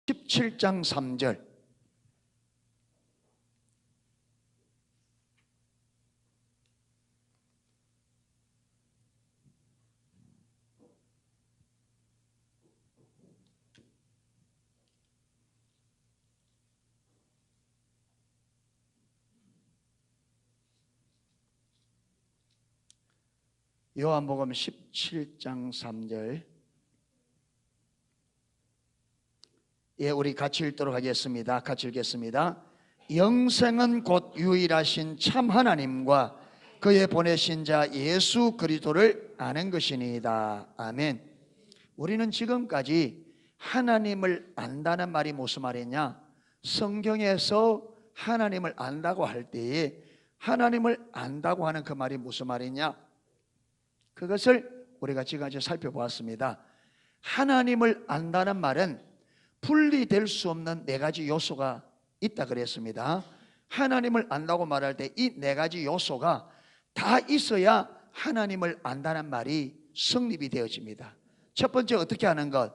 17장 3절. 요한복음 17장 3절. 예, 우리 같이 읽도록 하겠습니다. 같이 읽겠습니다. 영생은 곧 유일하신 참 하나님과 그의 보내신 자 예수 그리스도를 아는 것이니이다. 아멘. 우리는 지금까지 하나님을 안다는 말이 무슨 말이냐? 성경에서 하나님을 안다고 할 때에 하나님을 안다고 하는 그 말이 무슨 말이냐? 그것을 우리가 지금까지 살펴보았습니다. 하나님을 안다는 말은 분리될 수 없는 네 가지 요소가 있다 그랬습니다. 하나님을 안다고 말할 때 이 네 가지 요소가 다 있어야 하나님을 안다는 말이 성립이 되어집니다. 첫 번째, 어떻게 아는 것?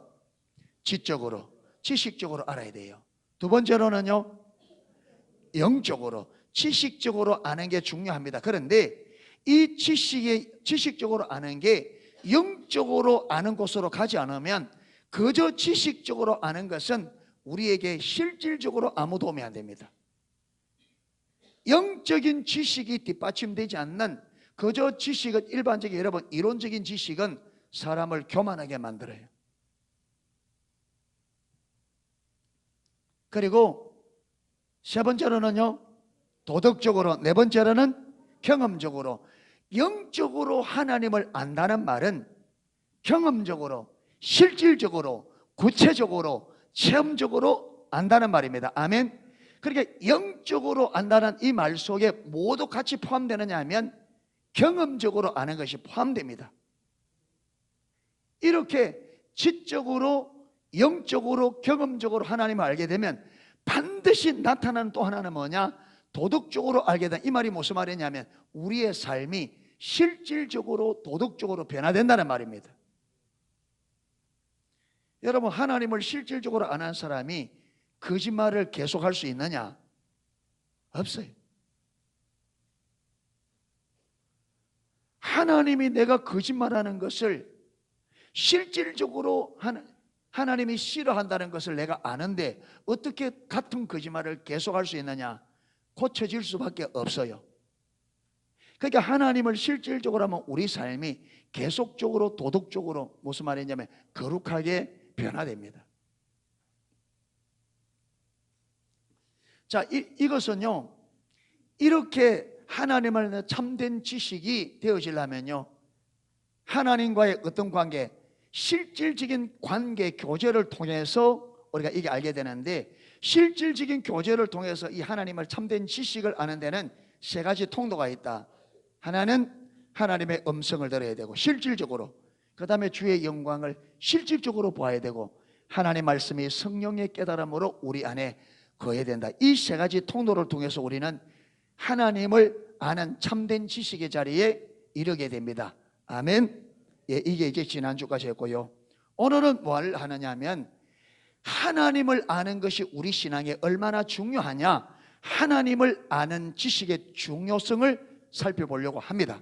지적으로, 지식적으로 알아야 돼요. 두 번째로는요, 영적으로, 지식적으로 아는 게 중요합니다. 그런데 이 지식적으로 아는 게 영적으로 아는 곳으로 가지 않으면 그저 지식적으로 아는 것은 우리에게 실질적으로 아무 도움이 안 됩니다. 영적인 지식이 뒷받침되지 않는 그저 지식은, 일반적인 여러분 이론적인 지식은 사람을 교만하게 만들어요. 그리고 세 번째로는요, 도덕적으로, 네 번째로는 경험적으로. 영적으로 하나님을 안다는 말은 경험적으로, 실질적으로, 구체적으로, 체험적으로 안다는 말입니다. 아멘. 그러니까 영적으로 안다는 이 말 속에 모두 같이 포함되느냐 하면 경험적으로 아는 것이 포함됩니다. 이렇게 지적으로, 영적으로, 경험적으로 하나님을 알게 되면 반드시 나타나는 또 하나는 뭐냐? 도덕적으로 알게 된, 이 말이 무슨 말이냐면 우리의 삶이 실질적으로 도덕적으로 변화된다는 말입니다. 여러분, 하나님을 실질적으로 아는 사람이 거짓말을 계속할 수 있느냐? 없어요. 하나님이 내가 거짓말하는 것을 실질적으로 하나님이 싫어한다는 것을 내가 아는데 어떻게 같은 거짓말을 계속할 수 있느냐? 고쳐질 수밖에 없어요. 그러니까 하나님을 실질적으로 하면 우리 삶이 계속적으로 도덕적으로, 무슨 말이냐면 거룩하게 변화됩니다. 자, 이것은요, 이렇게 하나님을 참된 지식이 되어지려면요, 하나님과의 어떤 관계, 실질적인 관계 교제를 통해서 우리가 이게 알게 되는데, 실질적인 교제를 통해서 이 하나님을 참된 지식을 아는 데는 세 가지 통로가 있다. 하나는 하나님의 음성을 들어야 되고, 실질적으로. 그 다음에 주의 영광을 실질적으로 보아야 되고, 하나님의 말씀이 성령의 깨달음으로 우리 안에 거해야 된다. 이 세 가지 통로를 통해서 우리는 하나님을 아는 참된 지식의 자리에 이르게 됩니다. 아멘. 예, 이게 이제 지난주까지 했고요. 오늘은 뭘 하느냐 하면 하나님을 아는 것이 우리 신앙에 얼마나 중요하냐, 하나님을 아는 지식의 중요성을 살펴보려고 합니다.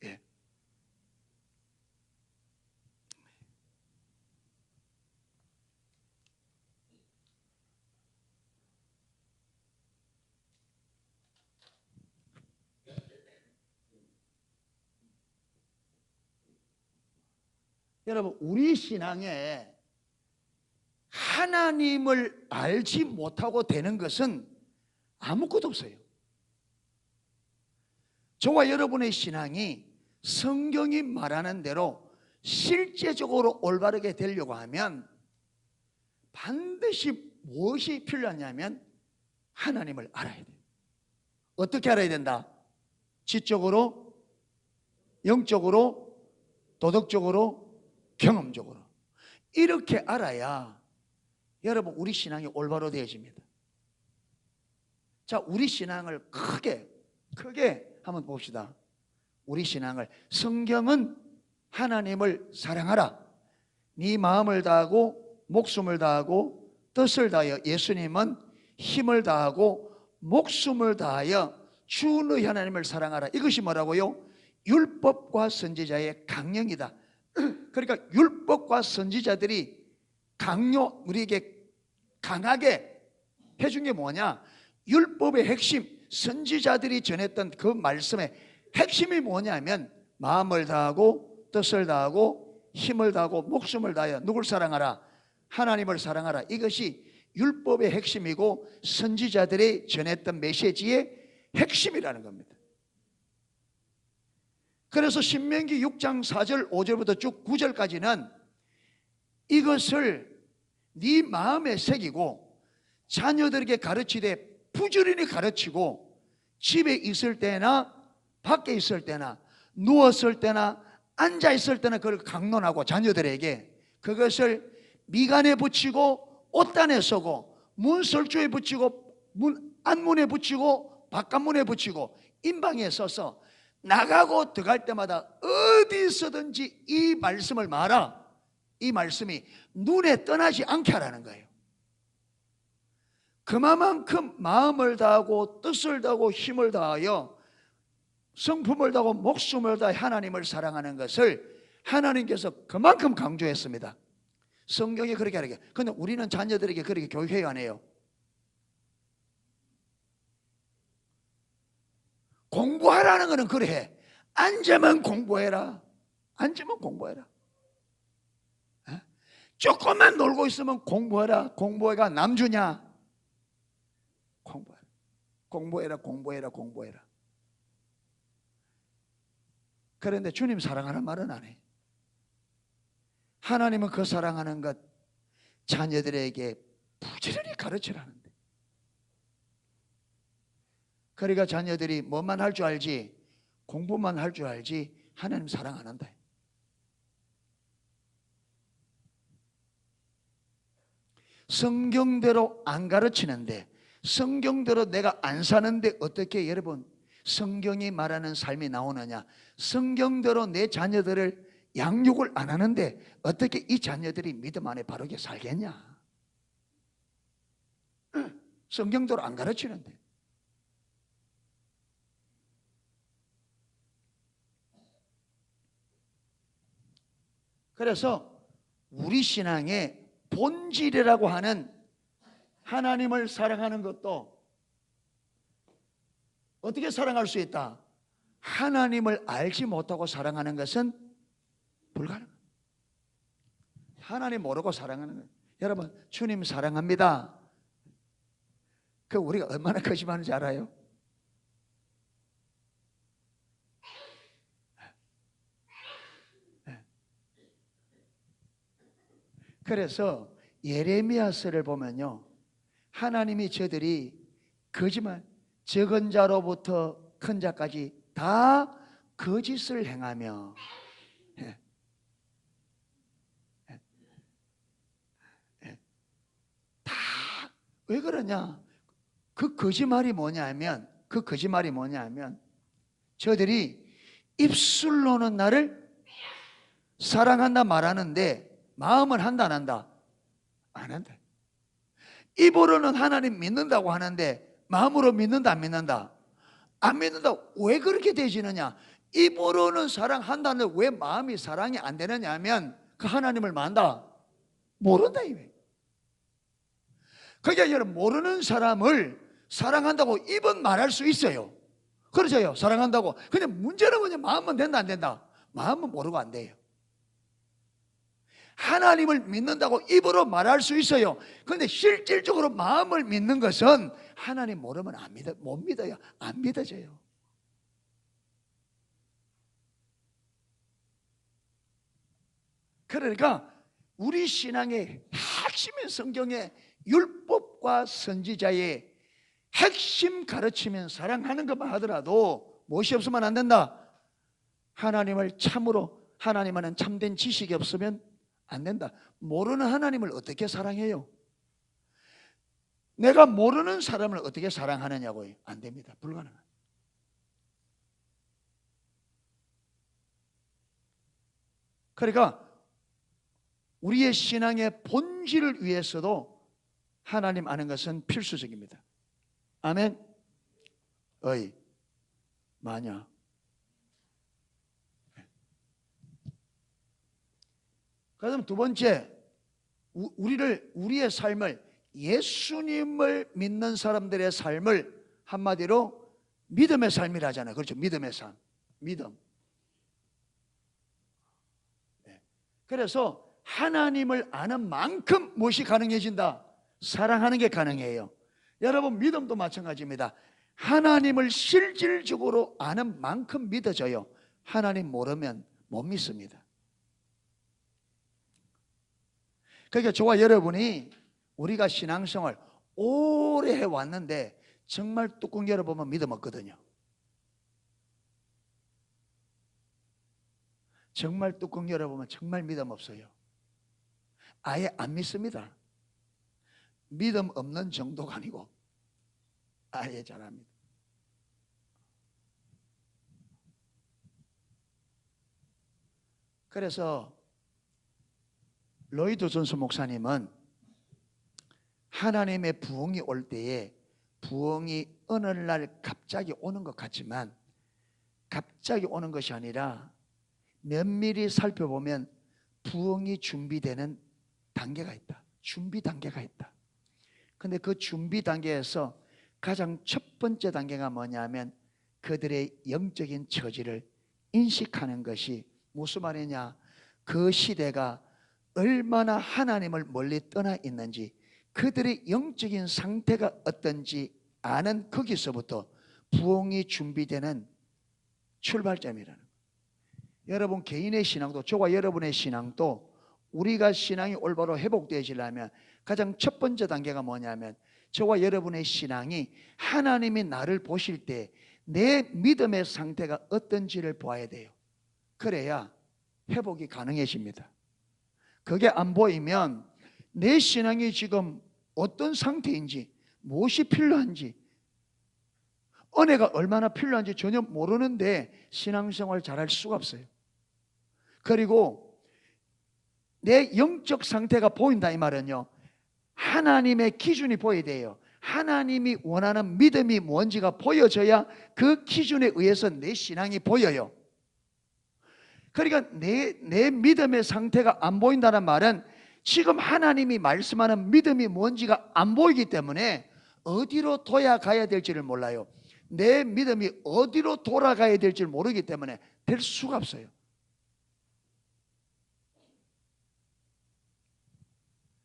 예. 여러분, 우리 신앙에 하나님을 알지 못하고 되는 것은 아무것도 없어요. 저와 여러분의 신앙이 성경이 말하는 대로 실제적으로 올바르게 되려고 하면 반드시 무엇이 필요하냐면 하나님을 알아야 돼요. 어떻게 알아야 된다? 지적으로, 영적으로, 도덕적으로, 경험적으로. 이렇게 알아야 여러분 우리 신앙이 올바로 되어집니다. 자, 우리 신앙을 크게 한번 봅시다. 우리 신앙을, 성경은 하나님을 사랑하라, 네 마음을 다하고 목숨을 다하고 뜻을 다하여, 예수님은 힘을 다하고 목숨을 다하여 주 너희 하나님을 사랑하라. 이것이 뭐라고요? 율법과 선지자의 강령이다. 그러니까 율법과 선지자들이 우리에게 강하게 해준 게 뭐냐? 율법의 핵심, 선지자들이 전했던 그 말씀의 핵심이 뭐냐면 마음을 다하고 뜻을 다하고 힘을 다하고 목숨을 다하여 누굴 사랑하라? 하나님을 사랑하라. 이것이 율법의 핵심이고 선지자들이 전했던 메시지의 핵심이라는 겁니다. 그래서 신명기 6장 4절 5절부터 쭉 9절까지는 이것을 네 마음에 새기고 자녀들에게 가르치되 부지런히 가르치고 집에 있을 때나 밖에 있을 때나 누웠을 때나 앉아 있을 때나 그걸 강론하고 자녀들에게 그것을 미간에 붙이고 옷단에 서고 문설주에 붙이고 안문에 붙이고 바깥문에 붙이고 인방에 서서 나가고 들어갈 때마다 어디서든지 이 말씀을 말아. 이 말씀이 눈에 떠나지 않게 하라는 거예요. 그만큼 마음을 다하고 뜻을 다하고 힘을 다하여 성품을 다하고 목숨을 다해 하나님을 사랑하는 것을 하나님께서 그만큼 강조했습니다. 성경이 그렇게 하는 게. 그런데 우리는 자녀들에게 그렇게 교육해야 하네요. 공부하라는 거는 그래 해. 앉으면 공부해라. 앉으면 공부해라. 조금만 놀고 있으면 공부해라. 공부해가 남주냐? 공부해라. 공부해라. 공부해라. 공부해라. 그런데 주님 사랑하는 말은 안 해. 하나님은 그 사랑하는 것 자녀들에게 부지런히 가르치라는데. 그러니까 자녀들이 뭐만 할 줄 알지 공부만 할 줄 알지 하나님 사랑 안 한다. 성경대로 안 가르치는데, 성경대로 내가 안 사는데 어떻게 여러분 성경이 말하는 삶이 나오느냐? 성경대로 내 자녀들을 양육을 안 하는데 어떻게 이 자녀들이 믿음 안에 바르게 살겠냐? 성경대로 안 가르치는데. 그래서 우리 신앙의 본질이라고 하는 하나님을 사랑하는 것도 어떻게 사랑할 수 있다? 하나님을 알지 못하고 사랑하는 것은 불가능합니다. 하나님 모르고 사랑하는 거예요. 여러분, 주님 사랑합니다. 그 우리가 얼마나 거짓말하는지 알아요? 그래서 예레미야서를 보면요, 하나님이 저들이 거짓말, 적은 자로부터 큰 자까지 다 거짓을 행하며, 다 왜 그러냐? 그 거짓말이 뭐냐면 저들이 입술로는 나를 사랑한다 말하는데 마음은 한다 안 한다? 안 한다. 입으로는 하나님 믿는다고 하는데 마음으로 믿는다 안 믿는다? 안 믿는다. 왜 그렇게 되지느냐? 입으로는 사랑한다는데 왜 마음이 사랑이 안 되느냐 하면 그 하나님을 만다? 모른다 이거예요. 그러니까 여러분, 모르는 사람을 사랑한다고 입은 말할 수 있어요. 그렇죠? 사랑한다고. 근데 문제는 뭐냐? 마음은 된다 안 된다? 마음은 모르고 안 돼요. 하나님을 믿는다고 입으로 말할 수 있어요. 그런데 실질적으로 마음을 믿는 것은 하나님 모르면 못 믿어요. 안 믿어져요. 그러니까 우리 신앙의 핵심인 성경의 율법과 선지자의 핵심 가르치면 사랑하는 것만 하더라도 무엇이 없으면 안 된다? 하나님을 참으로, 하나님은 참된 지식이 없으면 안 된다. 모르는 하나님을 어떻게 사랑해요? 내가 모르는 사람을 어떻게 사랑하느냐고요? 안 됩니다. 불가능합니다. 그러니까 우리의 신앙의 본질을 위해서도 하나님 아는 것은 필수적입니다. 아멘. 어이 마냐. 그다음 두 번째, 우리의 삶을, 예수님을 믿는 사람들의 삶을 한마디로 믿음의 삶이라 하잖아요. 그렇죠? 믿음의 삶. 믿음. 그래서 하나님을 아는 만큼 무엇이 가능해진다? 사랑하는 게 가능해요. 여러분, 믿음도 마찬가지입니다. 하나님을 실질적으로 아는 만큼 믿어져요. 하나님 모르면 못 믿습니다. 그러니까 저와 여러분이 우리가 신앙생활 오래 해왔는데 정말 뚜껑 열어보면 믿음 없거든요. 정말 뚜껑 열어보면 정말 믿음 없어요. 아예 안 믿습니다. 믿음 없는 정도가 아니고 아예 잘 안 믿어요. 그래서 로이드 존스 목사님은 하나님의 부흥이 올 때에 부흥이 어느 날 갑자기 오는 것 같지만 갑자기 오는 것이 아니라 면밀히 살펴보면 부흥이 준비되는 단계가 있다. 준비 단계가 있다. 근데 그 준비 단계에서 가장 첫 번째 단계가 뭐냐면 그들의 영적인 처지를 인식하는 것이 무슨 말이냐? 그 시대가 얼마나 하나님을 멀리 떠나 있는지, 그들의 영적인 상태가 어떤지 아는 거기서부터 부흥이 준비되는 출발점이라는 거예요. 여러분 개인의 신앙도, 저와 여러분의 신앙도 우리가 신앙이 올바로 회복되어지려면 가장 첫 번째 단계가 뭐냐면 저와 여러분의 신앙이 하나님이 나를 보실 때 내 믿음의 상태가 어떤지를 보아야 돼요. 그래야 회복이 가능해집니다. 그게 안 보이면 내 신앙이 지금 어떤 상태인지, 무엇이 필요한지, 은혜가 얼마나 필요한지 전혀 모르는데 신앙생활 잘할 수가 없어요. 그리고 내 영적 상태가 보인다 이 말은요, 하나님의 기준이 보여야 돼요. 하나님이 원하는 믿음이 뭔지가 보여져야 그 기준에 의해서 내 신앙이 보여요. 그러니까 내 믿음의 상태가 안 보인다는 말은 지금 하나님이 말씀하는 믿음이 뭔지가 안 보이기 때문에 어디로 둬야 될지를 몰라요. 내 믿음이 어디로 돌아가야 될지를 모르기 때문에 될 수가 없어요.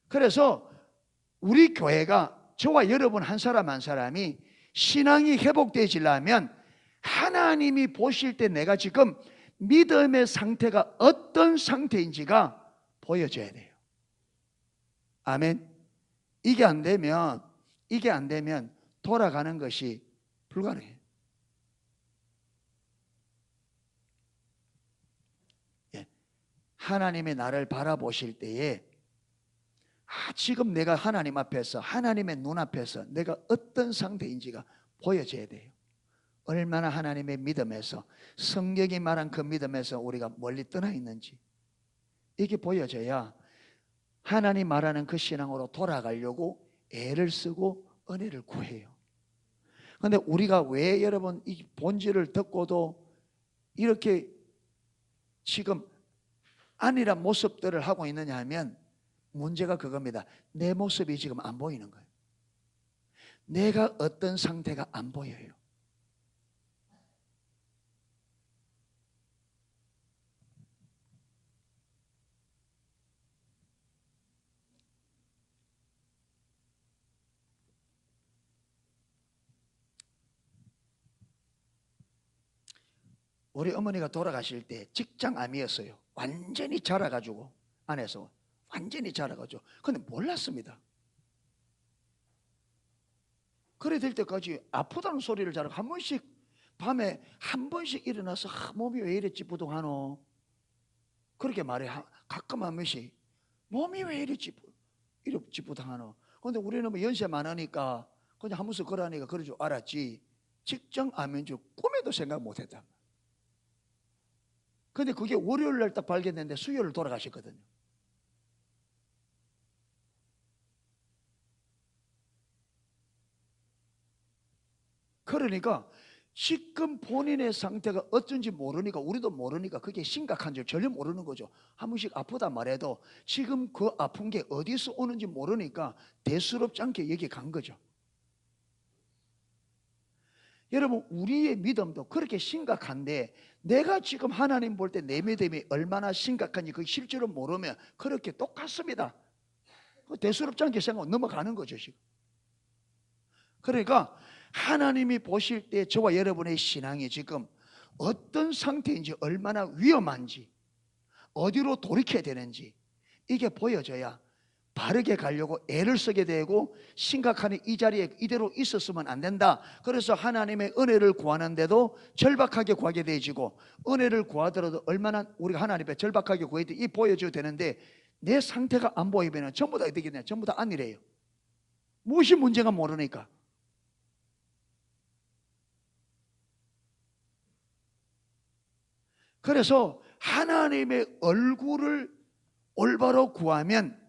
그래서 우리 교회가, 저와 여러분 한 사람 한 사람이 신앙이 회복되지려면 하나님이 보실 때 내가 지금 믿음의 상태가 어떤 상태인지가 보여져야 돼요. 아멘. 이게 안 되면 돌아가는 것이 불가능해요. 예. 하나님이 나를 바라보실 때에 지금 내가 하나님 앞에서, 하나님의 눈앞에서 내가 어떤 상태인지가 보여져야 돼요. 얼마나 하나님의 믿음에서, 성경이 말한 그 믿음에서 우리가 멀리 떠나 있는지 이게 보여져야 하나님 말하는 그 신앙으로 돌아가려고 애를 쓰고 은혜를 구해요. 그런데 우리가 왜 여러분 이 본질을 듣고도 이렇게 지금 아니란 모습들을 하고 있느냐 하면 문제가 그겁니다. 내 모습이 지금 안 보이는 거예요. 내가 어떤 상태가 안 보여요. 우리 어머니가 돌아가실 때 직장암이었어요. 완전히 자라가지고, 안에서 완전히 자라가지고. 근데 몰랐습니다. 그래 될 때까지 아프다는 소리를 잘 한 번씩, 밤에 한 번씩 일어나서 몸이 왜 이래 찌뿌둥하노, 그렇게 말해. 가끔 한 번씩 몸이 왜 이래 찌뿌둥하노. 근데 우리는 뭐 연세 많으니까 그냥 한 번씩 그러니까 그럴 줄 알았지 직장암인 줄 꿈에도 생각 못했다. 근데 그게 월요일 날 딱 발견됐는데 수요일 돌아가셨거든요. 그러니까 지금 본인의 상태가 어쩐지 모르니까, 우리도 모르니까 그게 심각한 줄 전혀 모르는 거죠. 한 번씩 아프다 말해도 지금 그 아픈 게 어디서 오는지 모르니까 대수롭지 않게 여기 간 거죠. 여러분, 우리의 믿음도 그렇게 심각한데 내가 지금 하나님 볼 때 내 믿음이 얼마나 심각한지 그 실제로 모르면 그렇게 똑같습니다. 대수롭지 않게 생각하고 넘어가는 거죠 지금. 그러니까 하나님이 보실 때 저와 여러분의 신앙이 지금 어떤 상태인지, 얼마나 위험한지, 어디로 돌이켜야 되는지 이게 보여져야 바르게 가려고 애를 쓰게 되고, 심각한 이 자리에 이대로 있었으면 안 된다. 그래서 하나님의 은혜를 구하는데도 절박하게 구하게 되어지고, 은혜를 구하더라도 얼마나 우리가 하나님 앞에 절박하게 구해야 돼, 이 보여줘야 되는데 내 상태가 안 보이면 전부 다 어떻게 되냐, 전부 다 아니래요. 무엇이 문제가 모르니까. 그래서 하나님의 얼굴을 올바로 구하면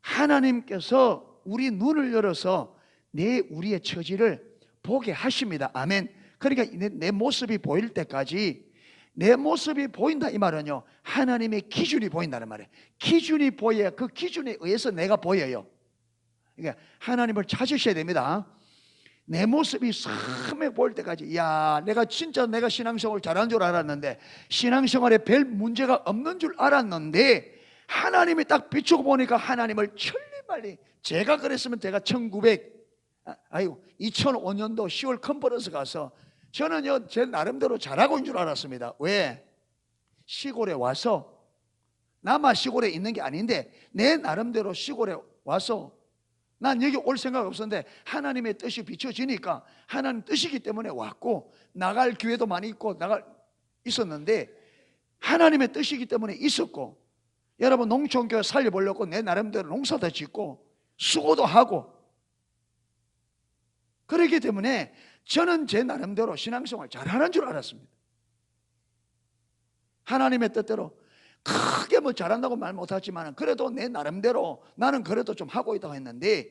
하나님께서 우리 눈을 열어서 우리의 처지를 보게 하십니다. 아멘. 그러니까 내 모습이 보일 때까지, 내 모습이 보인다 이 말은요, 하나님의 기준이 보인다는 말이에요. 기준이 보여야 그 기준에 의해서 내가 보여요. 그러니까 하나님을 찾으셔야 됩니다. 내 모습이 선명해 보일 때까지, 야, 내가 진짜 내가 신앙생활 잘하는 줄 알았는데, 신앙생활에 별 문제가 없는 줄 알았는데, 하나님이 딱 비추고 보니까 하나님을 천리말리, 제가 그랬으면 제가 2005년도 10월 컨퍼런스 가서 저는요 제 나름대로 잘하고 있는 줄 알았습니다. 왜? 시골에 와서, 남아 시골에 있는 게 아닌데 내 나름대로 시골에 와서 난 여기 올 생각 없었는데 하나님의 뜻이 비춰지니까, 하나님 뜻이기 때문에 왔고, 나갈 기회도 많이 있고 있었는데 하나님의 뜻이기 때문에 있었고, 여러분 농촌교회 살려보려고 내 나름대로 농사도 짓고 수고도 하고, 그렇기 때문에 저는 제 나름대로 신앙생활 잘하는 줄 알았습니다. 하나님의 뜻대로 크게 뭐 잘한다고 말 못하지만 그래도 내 나름대로 나는 그래도 좀 하고 있다고 했는데,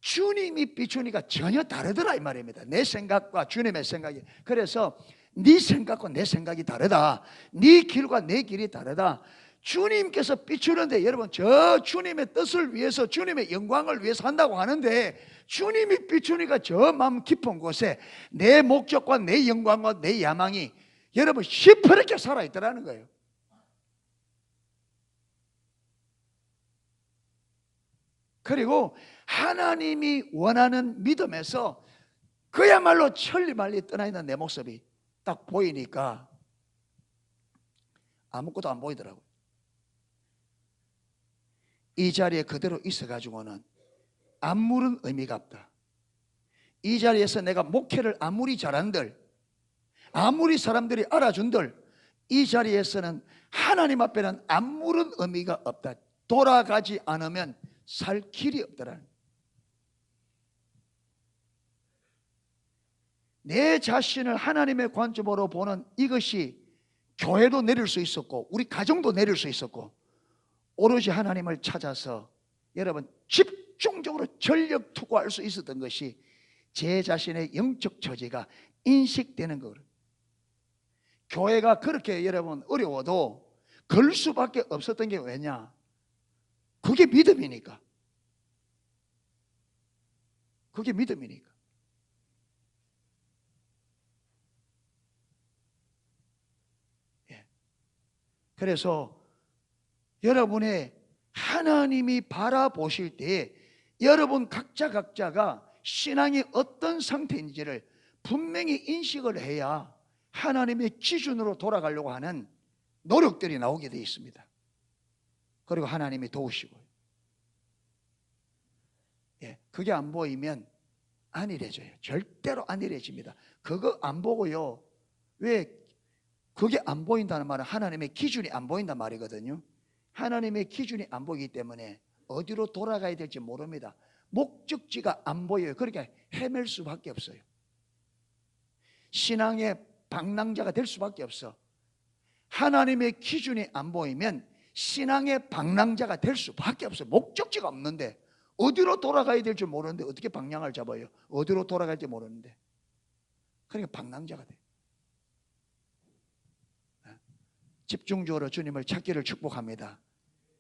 주님이 비추니까 전혀 다르더라 이 말입니다. 내 생각과 주님의 생각이. 그래서 네 생각과 내 생각이 다르다, 네 길과 내 길이 다르다. 주님께서 비추는데, 여러분 저 주님의 뜻을 위해서, 주님의 영광을 위해서 한다고 하는데, 주님이 비추니까 저 마음 깊은 곳에 내 목적과 내 영광과 내 야망이 여러분 시퍼렇게 살아있더라는 거예요. 그리고 하나님이 원하는 믿음에서 그야말로 천리말리 떠나있는 내 모습이 딱 보이니까 아무것도 안 보이더라고요. 이 자리에 그대로 있어가지고는 아무런 의미가 없다. 이 자리에서 내가 목회를 아무리 잘한들, 아무리 사람들이 알아준들, 이 자리에서는 하나님 앞에는 아무런 의미가 없다. 돌아가지 않으면 살 길이 없더라는. 내 자신을 하나님의 관점으로 보는 이것이 교회도 내릴 수 있었고 우리 가정도 내릴 수 있었고, 오로지 하나님을 찾아서 여러분 집중적으로 전력 투구할 수 있었던 것이 제 자신의 영적 처지가 인식되는 거예요. 교회가 그렇게 여러분 어려워도 걸 수밖에 없었던 게 왜냐? 그게 믿음이니까. 그게 믿음이니까. 예. 그래서 여러분의 하나님이 바라보실 때 여러분 각자가 신앙이 어떤 상태인지를 분명히 인식을 해야 하나님의 기준으로 돌아가려고 하는 노력들이 나오게 되어 있습니다. 그리고 하나님이 도우시고요. 예, 그게 안 보이면 안일해져요. 절대로 안일해집니다. 그거 안 보고요. 왜 그게 안 보인다는 말은 하나님의 기준이 안 보인단 말이거든요. 하나님의 기준이 안 보이기 때문에 어디로 돌아가야 될지 모릅니다. 목적지가 안 보여요. 그러니까 헤맬 수밖에 없어요. 신앙의 방랑자가 될 수밖에 없어. 하나님의 기준이 안 보이면 신앙의 방랑자가 될 수밖에 없어요. 목적지가 없는데 어디로 돌아가야 될지 모르는데 어떻게 방향을 잡아요? 어디로 돌아갈지 모르는데. 그러니까 방랑자가 돼. 집중적으로 주님을 찾기를 축복합니다.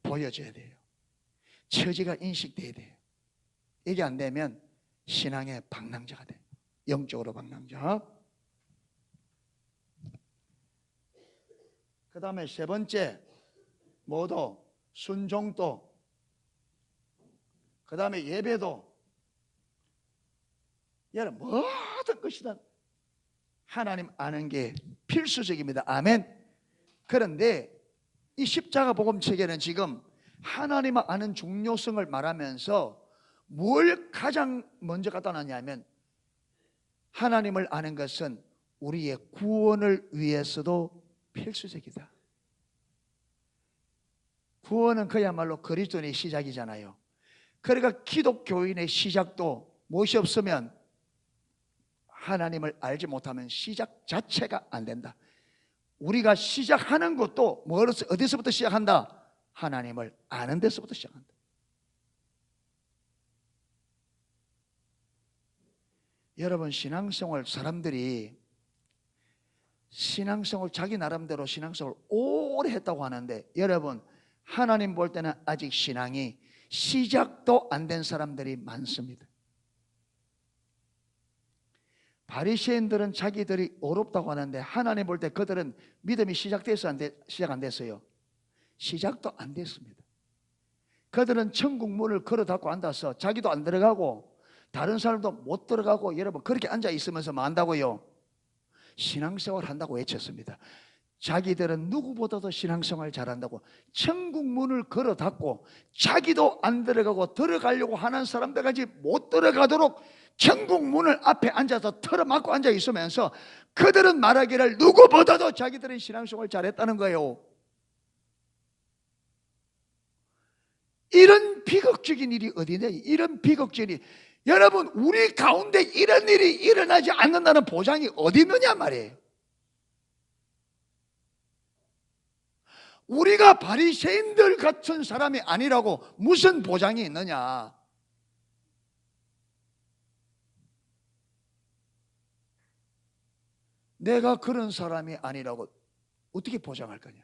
보여줘야 돼요. 처지가 인식돼야 돼요. 이게 안 되면 신앙의 방랑자가 돼요. 영적으로 방랑자. 그 다음에 세 번째, 뭐도? 순종도. 그 다음에 예배도. 여러분, 모든 것이든 하나님 아는 게 필수적입니다. 아멘. 그런데 이 십자가 복음 체계는 지금 하나님을 아는 중요성을 말하면서 뭘 가장 먼저 갖다 놨냐면, 하나님을 아는 것은 우리의 구원을 위해서도 필수적이다. 구원은 그야말로 그리스도인의 시작이잖아요. 그러니까 기독교인의 시작도 무엇이 없으면, 하나님을 알지 못하면 시작 자체가 안 된다. 우리가 시작하는 것도 어디서부터 시작한다? 하나님을 아는 데서부터 시작한다. 여러분, 신앙생활 사람들이 신앙생활 자기 나름대로 신앙생활 오래 했다고 하는데, 여러분, 하나님 볼 때는 아직 신앙이 시작도 안 된 사람들이 많습니다. 바리새인들은 자기들이 어렵다고 하는데, 하나님 볼 때 그들은 믿음이 시작돼서 시작 안 됐어요. 시작도 안 됐습니다. 그들은 천국 문을 걸어 닫고 앉아서 자기도 안 들어가고 다른 사람도 못 들어가고, 여러분, 그렇게 앉아 있으면서 뭐 한다고요? 신앙생활 한다고 외쳤습니다. 자기들은 누구보다도 신앙생활 잘한다고 천국 문을 걸어 닫고 자기도 안 들어가고 들어가려고 하는 사람들까지 못 들어가도록 천국 문을 앞에 앉아서 틀어막고 앉아 있으면서 그들은 말하기를 누구보다도 자기들은 신앙생활 잘했다는 거예요. 이런 비극적인 일이 어디냐? 이런 비극적인 일. 여러분, 우리 가운데 이런 일이 일어나지 않는다는 보장이 어디 있느냐 말이에요. 우리가 바리새인들 같은 사람이 아니라고 무슨 보장이 있느냐? 내가 그런 사람이 아니라고 어떻게 보장할 거냐?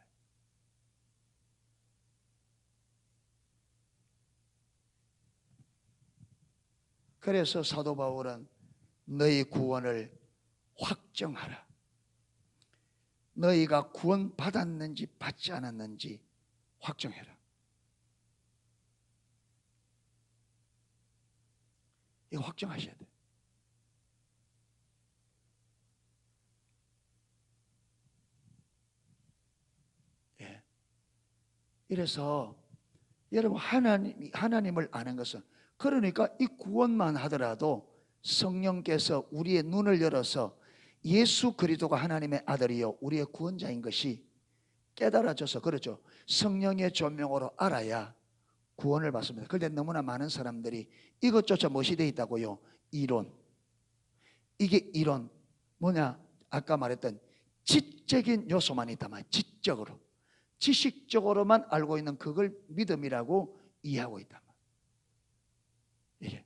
그래서 사도 바울은 너희 구원을 확정하라. 너희가 구원 받았는지 받지 않았는지 확정해라. 이거 확정하셔야 돼요. 예. 이래서 여러분, 하나님을 아는 것은, 그러니까 이 구원만 하더라도 성령께서 우리의 눈을 열어서 예수 그리스도가 하나님의 아들이요 우리의 구원자인 것이 깨달아져서, 그렇죠, 성령의 조명으로 알아야 구원을 받습니다. 그런데 너무나 많은 사람들이 이것조차 무엇이 되어 있다고요? 이론. 이게 이론 뭐냐? 아까 말했던 지적인 요소만 있다만, 지적으로, 지식적으로만 알고 있는 그걸 믿음이라고 이해하고 있다. 이게.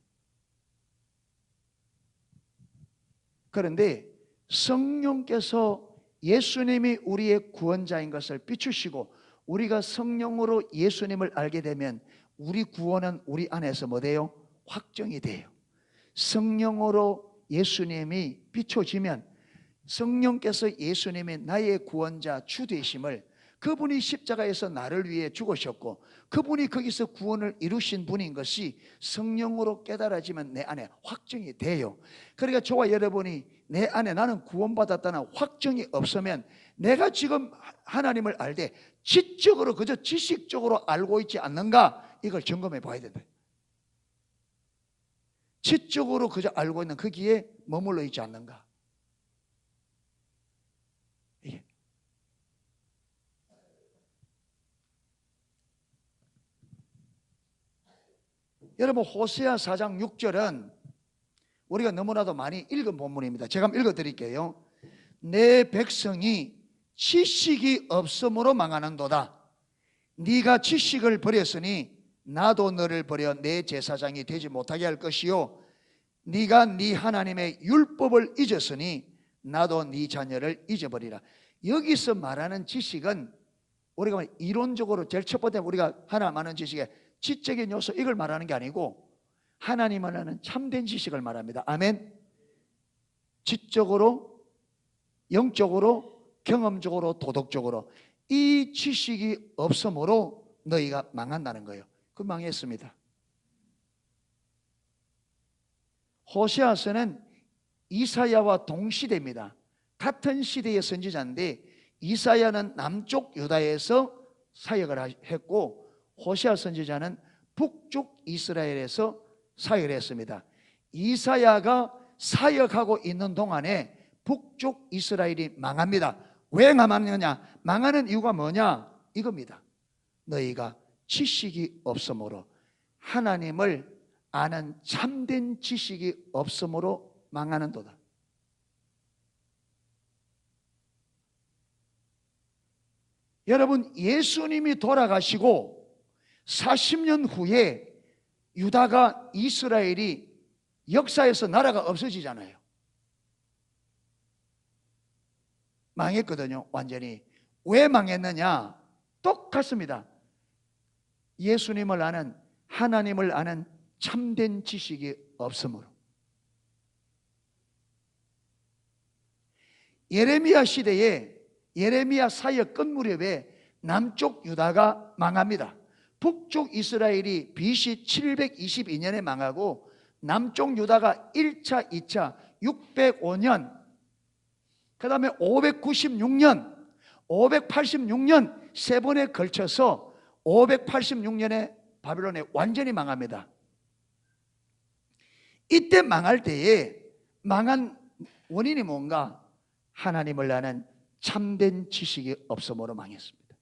그런데 성령께서 예수님이 우리의 구원자인 것을 비추시고 우리가 성령으로 예수님을 알게 되면 우리 구원은 우리 안에서 뭐 돼요? 확정이 돼요. 성령으로 예수님이 비춰지면 성령께서 예수님이 나의 구원자 주 되심을, 그분이 십자가에서 나를 위해 죽으셨고 그분이 거기서 구원을 이루신 분인 것이 성령으로 깨달아지면 내 안에 확정이 돼요. 그러니까 저와 여러분이 내 안에 나는 구원받았다는 확정이 없으면 내가 지금 하나님을 알되 지적으로 그저 지식적으로 알고 있지 않는가, 이걸 점검해 봐야 된다. 지적으로 그저 알고 있는 거기에 머물러 있지 않는가. 이게. 여러분, 호세아 4장 6절은 우리가 너무나도 많이 읽은 본문입니다. 제가 한번 읽어드릴게요. 내 백성이 지식이 없음으로 망하는도다. 네가 지식을 버렸으니 나도 너를 버려 내 제사장이 되지 못하게 할 것이요 네가 네 하나님의 율법을 잊었으니 나도 네 자녀를 잊어버리라. 여기서 말하는 지식은 우리가 이론적으로 제일 첫 번째 우리가 하나님 아는 지식의 지적인 요소 이걸 말하는 게 아니고 하나님을 아는 참된 지식을 말합니다. 아멘. 지적으로, 영적으로, 경험적으로, 도덕적으로 이 지식이 없으므로 너희가 망한다는 거예요. 그 망했습니다. 호세아서는 이사야와 동시대입니다. 같은 시대의 선지자인데 이사야는 남쪽 유다에서 사역을 했고 호세아 선지자는 북쪽 이스라엘에서 사역을 했습니다. 이사야가 사역하고 있는 동안에 북쪽 이스라엘이 망합니다. 왜 망하느냐? 망하는 이유가 뭐냐? 이겁니다. 너희가 지식이 없으므로, 하나님을 아는 참된 지식이 없으므로 망하는도다. 여러분, 예수님이 돌아가시고 40년 후에 유다가, 이스라엘이 역사에서 나라가 없어지잖아요. 망했거든요. 완전히. 왜 망했느냐? 똑같습니다. 예수님을 아는, 하나님을 아는 참된 지식이 없으므로. 예레미야 시대에 예레미야 사역 끝 무렵에 남쪽 유다가 망합니다. 북쪽 이스라엘이 BC 722년에 망하고 남쪽 유다가 1차, 2차 605년, 그 다음에 596년, 586년 세 번에 걸쳐서 586년에 바빌론에 완전히 망합니다. 이때 망할 때에 망한 원인이 뭔가? 하나님을 아는 참된 지식이 없음으로 망했습니다.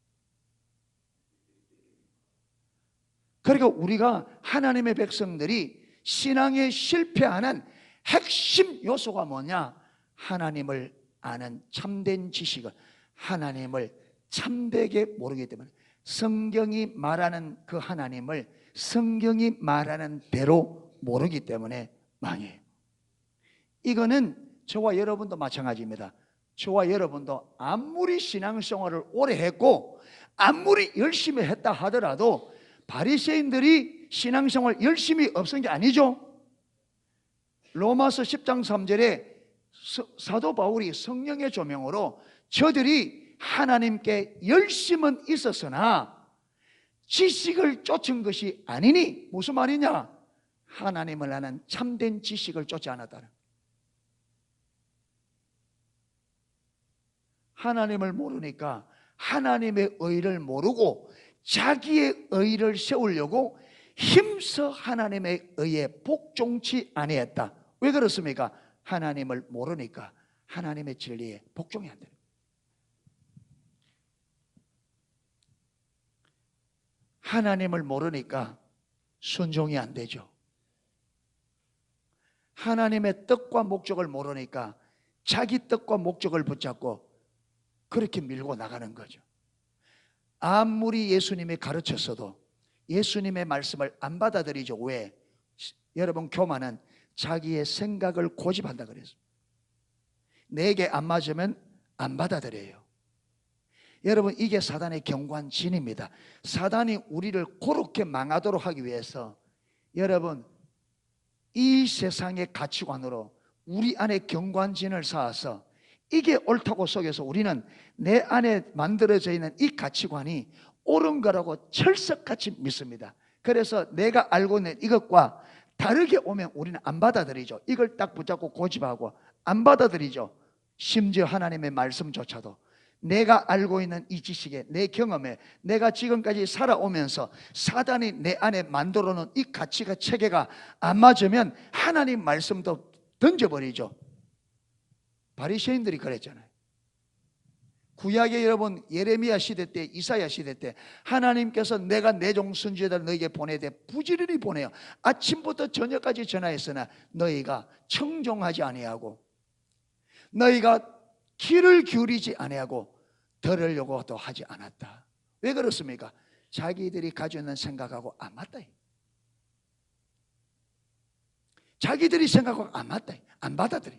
그러니까 우리가 하나님의 백성들이 신앙에 실패하는 핵심 요소가 뭐냐? 하나님을 아는 참된 지식을, 하나님을 참되게 모르기 때문에 성경이 말하는 그 하나님을 성경이 말하는 대로 모르기 때문에 망해요. 이거는 저와 여러분도 마찬가지입니다. 저와 여러분도 아무리 신앙생활을 오래 했고 아무리 열심히 했다 하더라도 바리새인들이 신앙생활 열심히 없은 게 아니죠. 로마서 10장 3절에 사도 바울이 성령의 조명으로 저들이 하나님께 열심은 있었으나 지식을 쫓은 것이 아니니, 무슨 말이냐? 하나님을 아는 참된 지식을 쫓지 않았다는. 하나님을 모르니까 하나님의 의를 모르고 자기의 의를 세우려고 힘써 하나님의 의에 복종치 아니했다. 왜 그렇습니까? 하나님을 모르니까 하나님의 진리에 복종이 안 돼요. 하나님을 모르니까 순종이 안 되죠. 하나님의 뜻과 목적을 모르니까 자기 뜻과 목적을 붙잡고 그렇게 밀고 나가는 거죠. 아무리 예수님이 가르쳤어도 예수님의 말씀을 안 받아들이죠. 왜? 여러분, 교만은 자기의 생각을 고집한다 그랬어요. 내게 안 맞으면 안 받아들여요. 여러분, 이게 사단의 경관진입니다. 사단이 우리를 그렇게 망하도록 하기 위해서 여러분, 이 세상의 가치관으로 우리 안에 경관진을 쌓아서 이게 옳다고 속여서 우리는 내 안에 만들어져 있는 이 가치관이 옳은 거라고 철석같이 믿습니다. 그래서 내가 알고 있는 이것과 다르게 오면 우리는 안 받아들이죠. 이걸 딱 붙잡고 고집하고 안 받아들이죠. 심지어 하나님의 말씀조차도 내가 알고 있는 이 지식에, 내 경험에, 내가 지금까지 살아오면서 사단이 내 안에 만들어 놓은 이 가치가, 체계가 안 맞으면 하나님 말씀도 던져버리죠. 바리새인들이 그랬잖아요. 구약의 여러분, 예레미야 시대 때, 이사야 시대 때 하나님께서 내가 내 종 선지자들 너에게 보내되 부지런히 보내요. 아침부터 저녁까지 전하였으나 너희가 청종하지 아니하고 너희가 귀를 기울이지 아니하고 들으려고도 하지 않았다. 왜 그렇습니까? 자기들이 가지고 있는 생각하고 안 맞다. 자기들이 생각하고 안 맞다. 안 받아들여.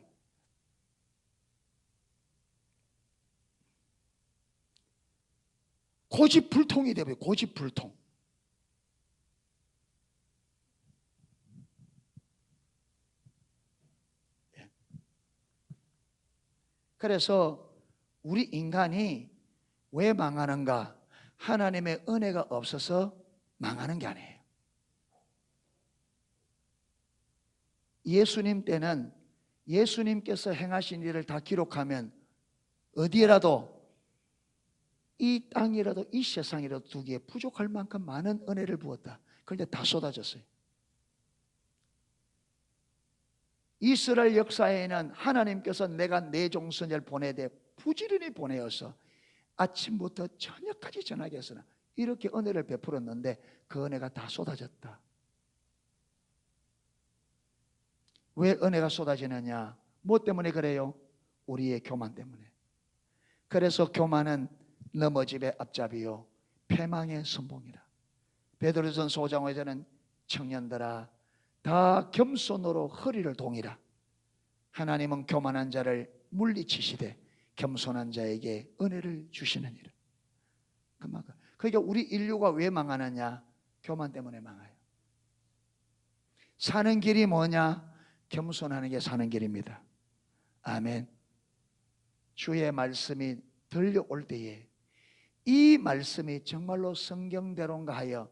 고집불통이 되고요. 고집불통. 그래서 우리 인간이 왜 망하는가? 하나님의 은혜가 없어서 망하는 게 아니에요. 예수님 때는 예수님께서 행하신 일을 다 기록하면 어디에라도, 이 땅이라도 이 세상이라도 두기에 부족할 만큼 많은 은혜를 부었다. 그런데 다 쏟아졌어요. 이스라엘 역사에는 하나님께서 내가 내 종선을 보내되 부지런히 보내어서 아침부터 저녁까지 전하게 했으나 이렇게 은혜를 베풀었는데 그 은혜가 다 쏟아졌다. 왜 은혜가 쏟아지느냐? 뭐 때문에 그래요? 우리의 교만 때문에. 그래서 교만은 넘어짐의 앞잡이요 패망의 선봉이라. 베드로전서 5장 5절은 청년들아 다 겸손으로 허리를 동이라. 하나님은 교만한 자를 물리치시되 겸손한 자에게 은혜를 주시느니라. 그러니까 우리 인류가 왜 망하느냐? 교만 때문에 망해요. 사는 길이 뭐냐? 겸손하는 게 사는 길입니다. 아멘. 주의 말씀이 들려올 때에 이 말씀이 정말로 성경대로인가 하여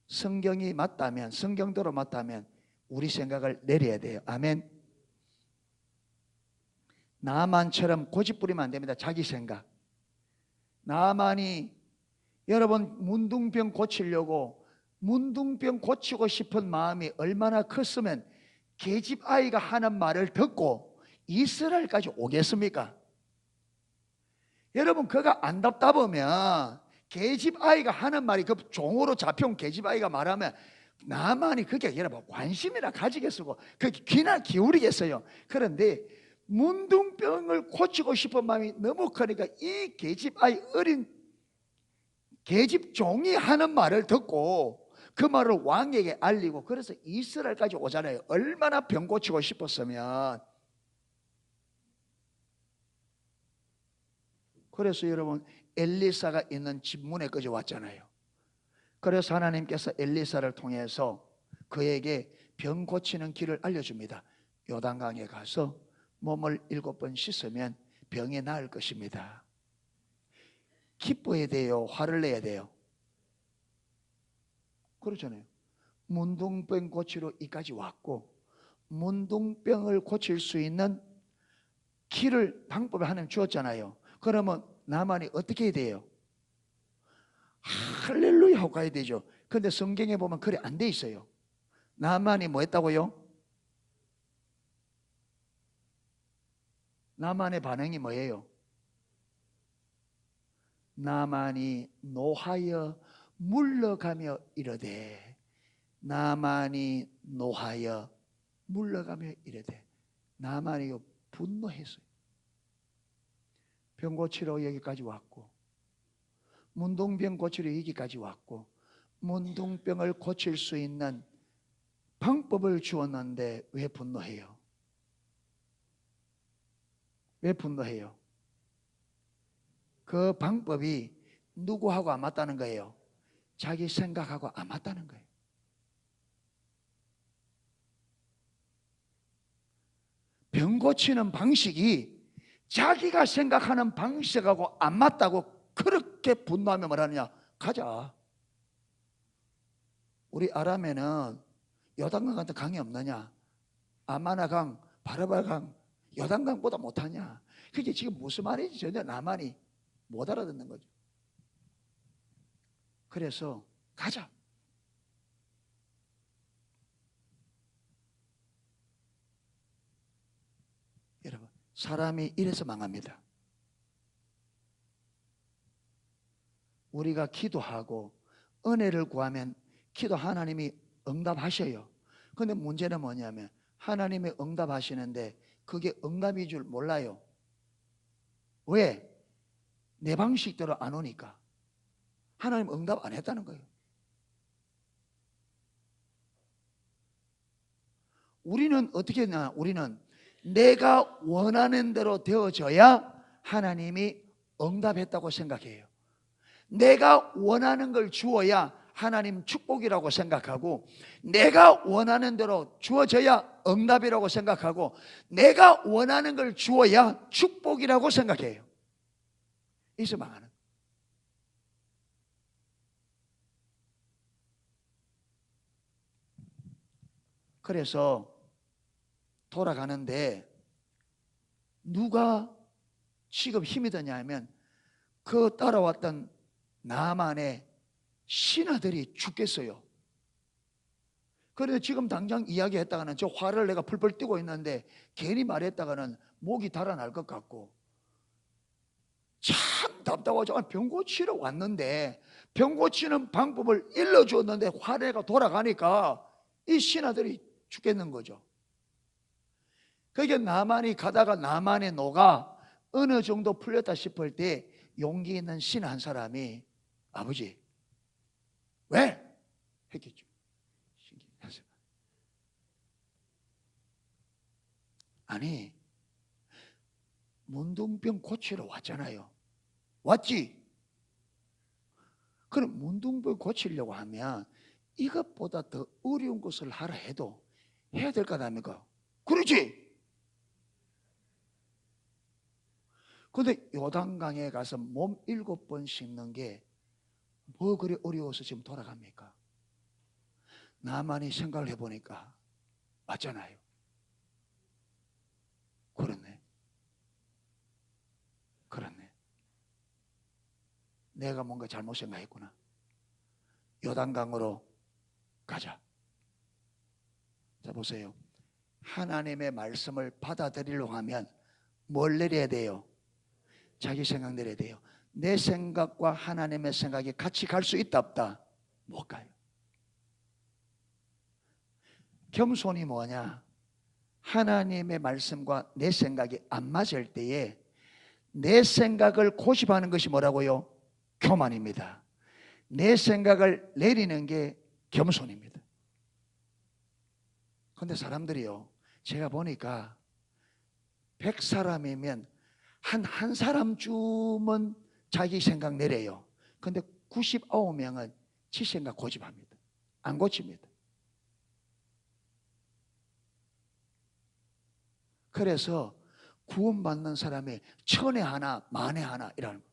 성경이 맞다면, 성경대로 맞다면 우리 생각을 내려야 돼요. 아멘. 나만처럼 고집 부리면 안 됩니다. 자기 생각. 나만이 여러분 문둥병 고치려고 문둥병 고치고 싶은 마음이 얼마나 컸으면 계집 아이가 하는 말을 듣고 이스라엘까지 오겠습니까? 여러분 그가 안 답답하면 계집 아이가 하는 말이 그 종으로 잡혀온 계집 아이가 말하면 나만이 그게 여러분 관심이나 가지겠고 그 귀나 기울이겠어요. 그런데 문둥병을 고치고 싶은 마음이 너무 크니까 이 계집 아이 어린 계집 종이 하는 말을 듣고 그 말을 왕에게 알리고 그래서 이스라엘까지 오잖아요. 얼마나 병 고치고 싶었으면. 그래서 여러분 엘리사가 있는 집 문에까지 왔잖아요. 그래서 하나님께서 엘리사를 통해서 그에게 병 고치는 길을 알려줍니다. 요단강에 가서 몸을 7번 씻으면 병이 나을 것입니다. 기뻐야 돼요? 화를 내야 돼요? 그렇잖아요. 문둥병 고치러 이까지 왔고 문둥병을 고칠 수 있는 길을 방법을 하나님 주었잖아요. 그러면 나만이 어떻게 해야 돼요? 할렐루야 하고 가야 되죠. 그런데 성경에 보면 그래 안 돼 있어요. 나만이 뭐 했다고요? 나만의 반응이 뭐예요? 나만이 노하여 물러가며 이르되, 나만이 노하여 물러가며 이르되, 나만이 분노했어요. 병 고치러 여기까지 왔고 문둥병 고치러 여기까지 왔고 문둥병을 고칠 수 있는 방법을 주었는데 왜 분노해요? 왜 분노해요? 그 방법이 누구하고 안 맞다는 거예요? 자기 생각하고 안 맞다는 거예요. 병 고치는 방식이 자기가 생각하는 방식하고 안 맞다고 그렇게 분노하면 뭐라느냐? 가자. 우리 아람에는 요단강 같은 강이 없느냐? 아마나강, 바르바강, 요단강보다 못하냐? 그게 지금 무슨 말인지 전혀 나만이 못 알아듣는 거죠. 그래서 가자. 여러분, 사람이 이래서 망합니다. 우리가 기도하고 은혜를 구하면 기도 하나님이 응답하셔요. 그런데 문제는 뭐냐면 하나님이 응답하시는데 그게 응답인 줄 몰라요. 왜? 내 방식대로 안 오니까. 하나님 응답 안 했다는 거예요. 우리는 어떻게 했냐? 우리는 내가 원하는 대로 되어져야 하나님이 응답했다고 생각해요. 내가 원하는 걸 주어야 하나님 축복이라고 생각하고, 내가 원하는 대로 주어져야 응답이라고 생각하고, 내가 원하는 걸 주어야 축복이라고 생각해요. 이서 망하는. 그래서 돌아가는데 누가 지금 힘이 드냐 하면 그 따라왔던 나만의 신하들이 죽겠어요. 그래서 지금 당장 이야기했다가는 저 화를 내가 풀풀 띄고 있는데 괜히 말했다가는 목이 달아날 것 같고 참 답답하죠. 병 고치러 왔는데 병 고치는 방법을 일러주었는데 화내가 돌아가니까 이 신하들이 죽겠는 거죠. 그게 나만이 가다가 나만의 노가 어느 정도 풀렸다 싶을 때 용기 있는 신 한 사람이 아버지 왜? 했겠죠. 아니 문둥병 고치러 왔잖아요. 왔지? 그럼 문둥병 고치려고 하면 이것보다 더 어려운 것을 하라 해도 해야 될 거 아닙니까? 그렇지? 근데 요단강에 가서 몸 7번 씻는 게 뭐 그리 어려워서 지금 돌아갑니까? 나만이 생각을 해보니까 맞잖아요. 그렇네. 내가 뭔가 잘못 생각했구나. 요단강으로 가자. 자 보세요. 하나님의 말씀을 받아들이려고 하면 뭘 내려야 돼요? 자기 생각 내려야 돼요. 내 생각과 하나님의 생각이 같이 갈 수 있다 없다? 못 가요. 겸손이 뭐냐? 하나님의 말씀과 내 생각이 안 맞을 때에 내 생각을 고집하는 것이 뭐라고요? 교만입니다. 내 생각을 내리는 게 겸손입니다. 그런데 사람들이요, 제가 보니까 100사람이면 한 사람쯤은 자기 생각 내려요. 근데 99명은 지 생각 고집합니다. 안 고칩니다. 그래서 구원받는 사람이 천에 하나 만에 하나 이라는 거예요.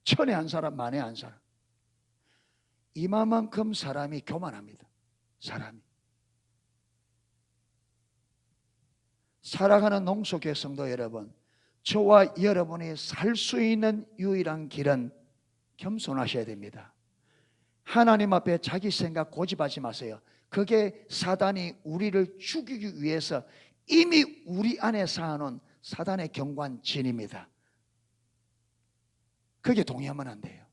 천에 한 사람 만에 한 사람. 이만큼 사람이 교만합니다. 사람이. 살아가는 농소교회 성도 여러분, 저와 여러분이 살 수 있는 유일한 길은 겸손하셔야 됩니다. 하나님 앞에 자기 생각 고집하지 마세요. 그게 사단이 우리를 죽이기 위해서 이미 우리 안에 쌓아놓은 사단의 경관진입니다. 그게 동의하면 안 돼요.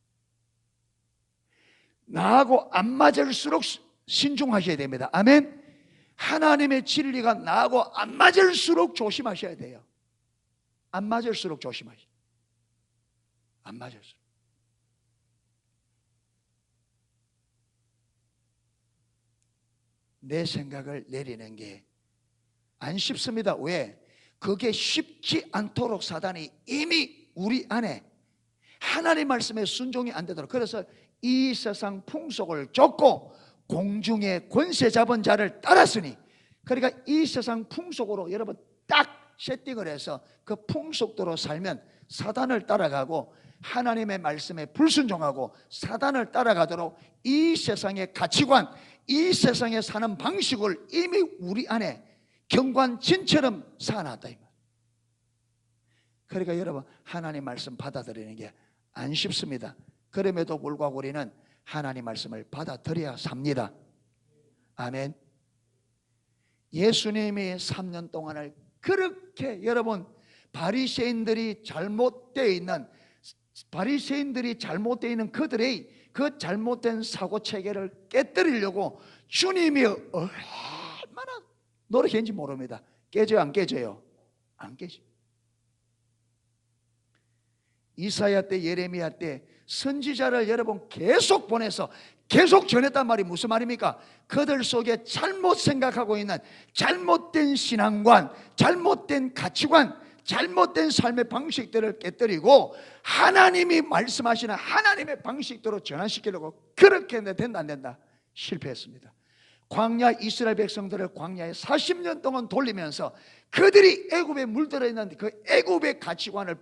나하고 안 맞을수록 신중하셔야 됩니다. 아멘. 하나님의 진리가 나하고 안 맞을수록 조심하셔야 돼요. 안 맞을수록 조심하셔야 돼요. 안 맞을수록. 내 생각을 내리는 게 안 쉽습니다. 왜? 그게 쉽지 않도록 사단이 이미 우리 안에 하나님 말씀에 순종이 안 되도록, 그래서 이 세상 풍속을 쫓고 공중의 권세 잡은 자를 따랐으니, 그러니까 이 세상 풍속으로 여러분 딱 세팅을 해서 그 풍속대로 살면 사단을 따라가고 하나님의 말씀에 불순종하고 사단을 따라가도록 이 세상의 가치관, 이 세상에 사는 방식을 이미 우리 안에 경관진처럼 쌓아놨다 이 말. 그러니까 여러분 하나님 말씀 받아들이는 게 안 쉽습니다. 그럼에도 불구하고 우리는 하나님 말씀을 받아들여야 삽니다. 아멘. 예수님이 3년 동안을 그렇게 여러분 바리새인들이 잘못되어 있는 그들의 그 잘못된 사고체계를 깨뜨리려고 주님이 얼마나 노력했는지 모릅니다. 깨져요 안 깨져요? 안 깨져요. 이사야 때 예레미야 때 선지자를 여러분 계속 보내서 계속 전했단 말이 무슨 말입니까? 그들 속에 잘못 생각하고 있는 잘못된 신앙관, 잘못된 가치관, 잘못된 삶의 방식들을 깨뜨리고 하나님이 말씀하시는 하나님의 방식대로 전환시키려고 그렇게 했는데 된다 안 된다? 실패했습니다. 광야 이스라엘 백성들을 광야에 40년 동안 돌리면서 그들이 애굽에 물들어 있는 그 애굽의 가치관을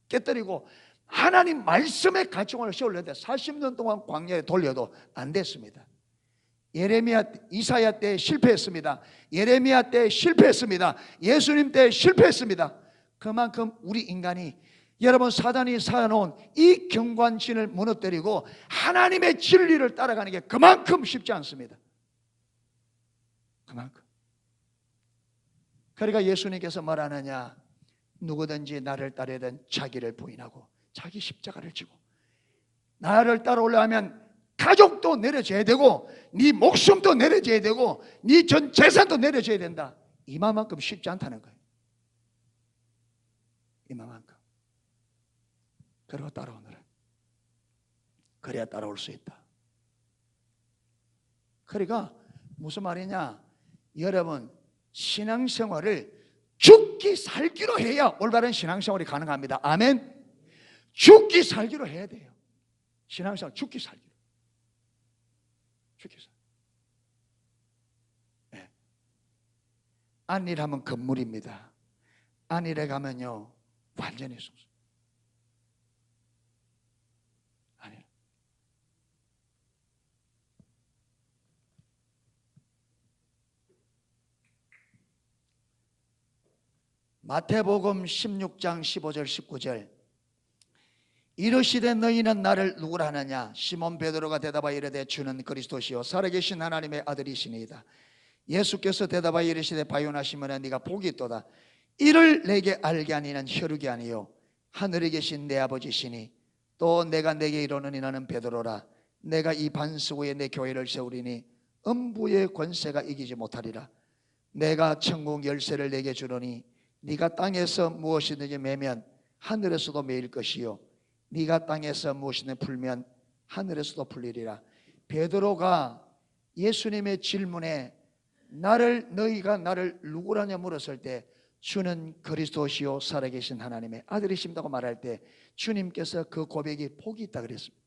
깨뜨리고 하나님 말씀의 가치관을 세우려는데 40년 동안 광야에 돌려도 안 됐습니다. 예레미야, 이사야 때 실패했습니다. 예레미야 때 실패했습니다. 예수님 때 실패했습니다. 그만큼 우리 인간이, 여러분, 사단이 쌓아놓은 이 경관신을 무너뜨리고 하나님의 진리를 따라가는 게 그만큼 쉽지 않습니다. 그만큼. 그러니까 예수님께서 말하느냐, 누구든지 나를 따르든 자기를 부인하고 자기 십자가를 지고 나를 따라오려 하면 가족도 내려줘야 되고 네 목숨도 내려줘야 되고 네 전 재산도 내려줘야 된다. 이만큼 쉽지 않다는 거예요. 이만큼. 그리고 따라오느라. 그래야 따라올 수 있다. 그러니까 무슨 말이냐, 여러분, 신앙생활을 죽기 살기로 해야 올바른 신앙생활이 가능합니다. 아멘. 죽기 살기로 해야 돼요. 신앙생활 죽기 살기로. 죽기 살기. 네. 안일하면 건물입니다. 안일해 가면요 완전히 속수. 안일. 마태복음 16장 15절 19절. 이르시되 너희는 나를 누구라 하느냐? 시몬 베드로가 대답하여 이르되 주는 그리스도시요 살아계신 하나님의 아들이시니이다. 예수께서 대답하여 이르시되 바요나시므나 네가 복이 있도다. 이를 내게 알게 하니는 혈육이 아니요 하늘에 계신 내 아버지시니 또 내가 내게 이르노니 너는 베드로라. 내가 이 반석 위에 내 교회를 세우리니 음부의 권세가 이기지 못하리라. 내가 천국 열쇠를 내게 주노니 네가 땅에서 무엇이든지 매면 하늘에서도 매일 것이요 네가 땅에서 무엇이든지 풀면 하늘에서도 풀리리라. 베드로가 예수님의 질문에 너희가 나를 누구라냐 물었을 때 주는 그리스도시요 살아계신 하나님의 아들이십니다고 말할 때 주님께서 그 고백이 복이 있다 그랬습니다.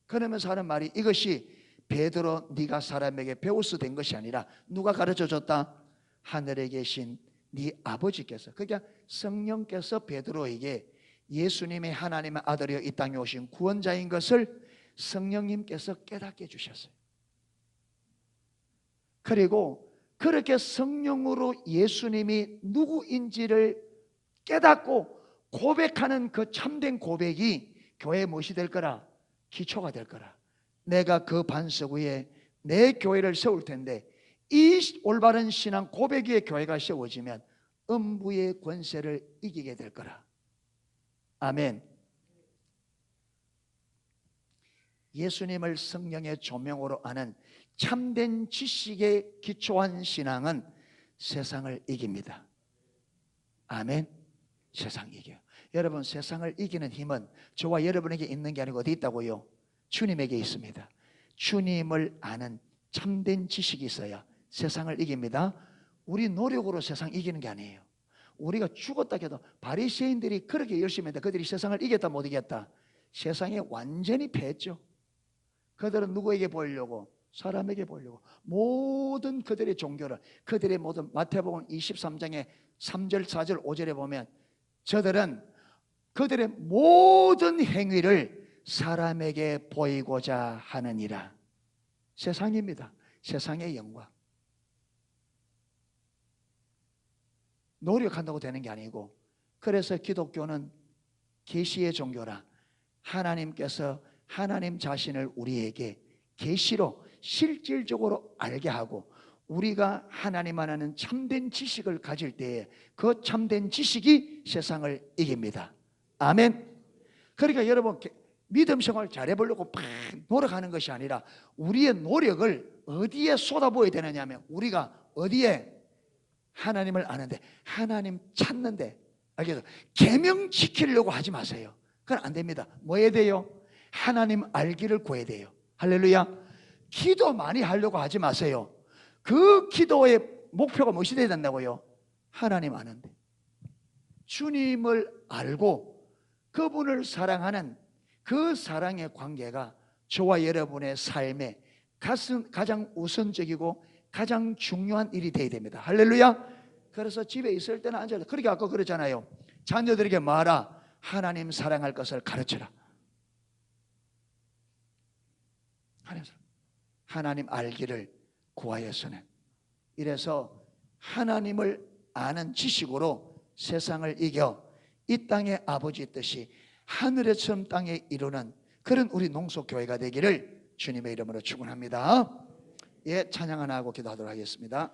그러면서 하는 말이 이것이 베드로 네가 사람에게 배워서 된 것이 아니라 누가 가르쳐줬다? 하늘에 계신 네 아버지께서, 그러니까 성령께서 베드로에게 예수님의 하나님의 아들이여 이 땅에 오신 구원자인 것을 성령님께서 깨닫게 해주셨어요. 그리고 그렇게 성령으로 예수님이 누구인지를 깨닫고 고백하는 그 참된 고백이 교회의 무엇이 될 거라? 기초가 될 거라. 내가 그 반석 위에 내 교회를 세울 텐데 이 올바른 신앙 고백 위에 교회가 세워지면 음부의 권세를 이기게 될 거라. 아멘. 예수님을 성령의 조명으로 아는 참된 지식에 기초한 신앙은 세상을 이깁니다. 아멘. 세상 이겨요. 여러분, 세상을 이기는 힘은 저와 여러분에게 있는 게 아니고 어디 있다고요? 주님에게 있습니다. 주님을 아는 참된 지식이 있어야 세상을 이깁니다. 우리 노력으로 세상 이기는 게 아니에요. 우리가 죽었다 해도 바리새인들이 그렇게 열심히 했는데 그들이 세상을 이겼다 못 이겼다? 세상에 완전히 패했죠. 그들은 누구에게 보이려고? 사람에게 보이려고 모든 그들의 종교를, 그들의 모든, 마태복음 23장에 3절 4절 5절에 보면 저들은 그들의 모든 행위를 사람에게 보이고자 하느니라. 세상입니다. 세상의 영광. 노력한다고 되는 게 아니고, 그래서 기독교는 계시의 종교라. 하나님께서 하나님 자신을 우리에게 계시로 실질적으로 알게 하고 우리가 하나님 하나는 참된 지식을 가질 때에 그 참된 지식이 세상을 이깁니다. 아멘. 그러니까 여러분, 믿음 생활 잘해보려고 막 노력하는 것이 아니라 우리의 노력을 어디에 쏟아부어야 되느냐 하면 우리가 어디에? 하나님을 아는데, 하나님 찾는데. 알겠죠? 계명 지키려고 하지 마세요. 그건 안 됩니다. 뭐 해야 돼요? 하나님 알기를 구해야 돼요. 할렐루야. 기도 많이 하려고 하지 마세요. 그 기도의 목표가 무엇이 돼야 된다고요? 하나님 아는데. 주님을 알고 그분을 사랑하는 그 사랑의 관계가 저와 여러분의 삶에 가장 우선적이고 가장 중요한 일이 되어야 됩니다. 할렐루야. 그래서 집에 있을 때는 앉아서, 그렇게 아까 그랬잖아요. 자녀들에게 말아, 하나님 사랑할 것을 가르쳐라. 하나님 알기를 구하여서는. 이래서 하나님을 아는 지식으로 세상을 이겨 이 땅의 아버지 뜻이 하늘에처럼 땅에 이루는 그런 우리 농속교회가 되기를 주님의 이름으로 축원합니다. 예, 찬양 하나 하고 기도하도록 하겠습니다.